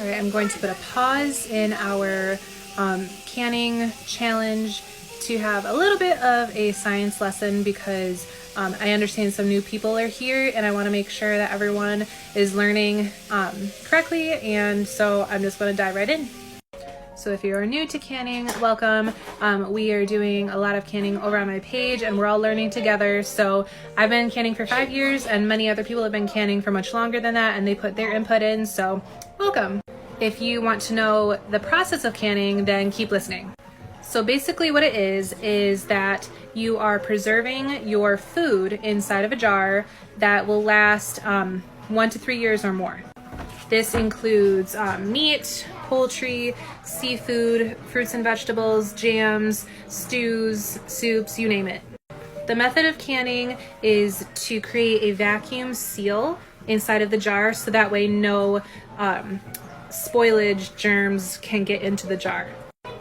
All right, I'm going to put a pause in our canning challenge to have a little bit of a science lesson because I understand some new people are here and I want to make sure that everyone is learning correctly, and so I'm just going to dive right in. So if you are new to canning, welcome. We are doing a lot of canning over on my page and we're all learning together. So I've been canning for 5 years and many other people have been canning for much longer than that, and they put their input in, so welcome. If you want to know the process of canning, then keep listening. So basically what it is that you are preserving your food inside of a jar that will last 1 to 3 years or more. This includes meat, poultry, seafood, fruits and vegetables, jams, stews, soups, you name it. The method of canning is to create a vacuum seal inside of the jar so that way no spoilage germs can get into the jar.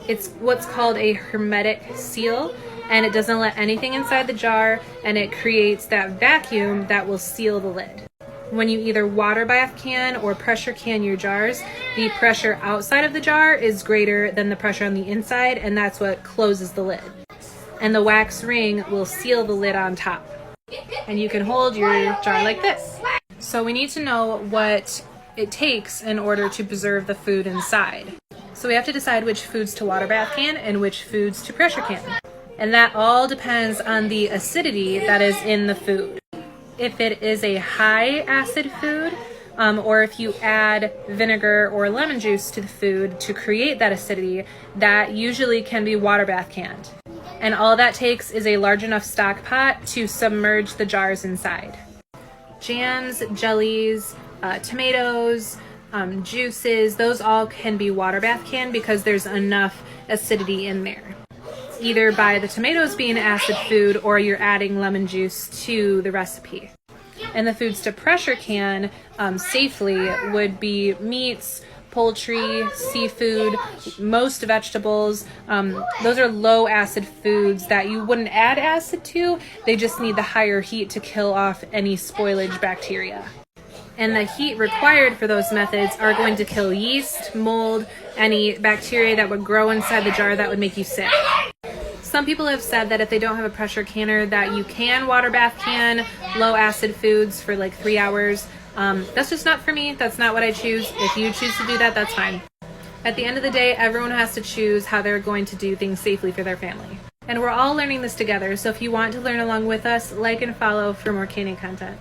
It's what's called a hermetic seal, and it doesn't let anything inside the jar, and it creates that vacuum that will seal the lid. When you either water bath can or pressure can your jars, the pressure outside of the jar is greater than the pressure on the inside, and that's what closes the lid. And the wax ring will seal the lid on top. And you can hold your jar like this. So we need to know what it takes in order to preserve the food inside. So we have to decide which foods to water bath can and which foods to pressure can. And that all depends on the acidity that is in the food. If it is a high acid food, or if you add vinegar or lemon juice to the food to create that acidity, that usually can be water bath canned. And all that takes is a large enough stock pot to submerge the jars inside. Jams, jellies, tomatoes, juices, those all can be water bath canned because there's enough acidity in there. Either by the tomatoes being acid food or you're adding lemon juice to the recipe. And the foods to pressure can safely would be meats, poultry, seafood, most vegetables. Those are low acid foods that you wouldn't add acid to. They just need the higher heat to kill off any spoilage bacteria. And the heat required for those methods are going to kill yeast, mold, any bacteria that would grow inside the jar that would make you sick. Some people have said that if they don't have a pressure canner that you can water bath can low acid foods for like 3 hours. That's just not for me. That's not what I choose. If you choose to do that, that's fine. At the end of the day, everyone has to choose how they're going to do things safely for their family. And we're all learning this together, so if you want to learn along with us, like and follow for more canning content.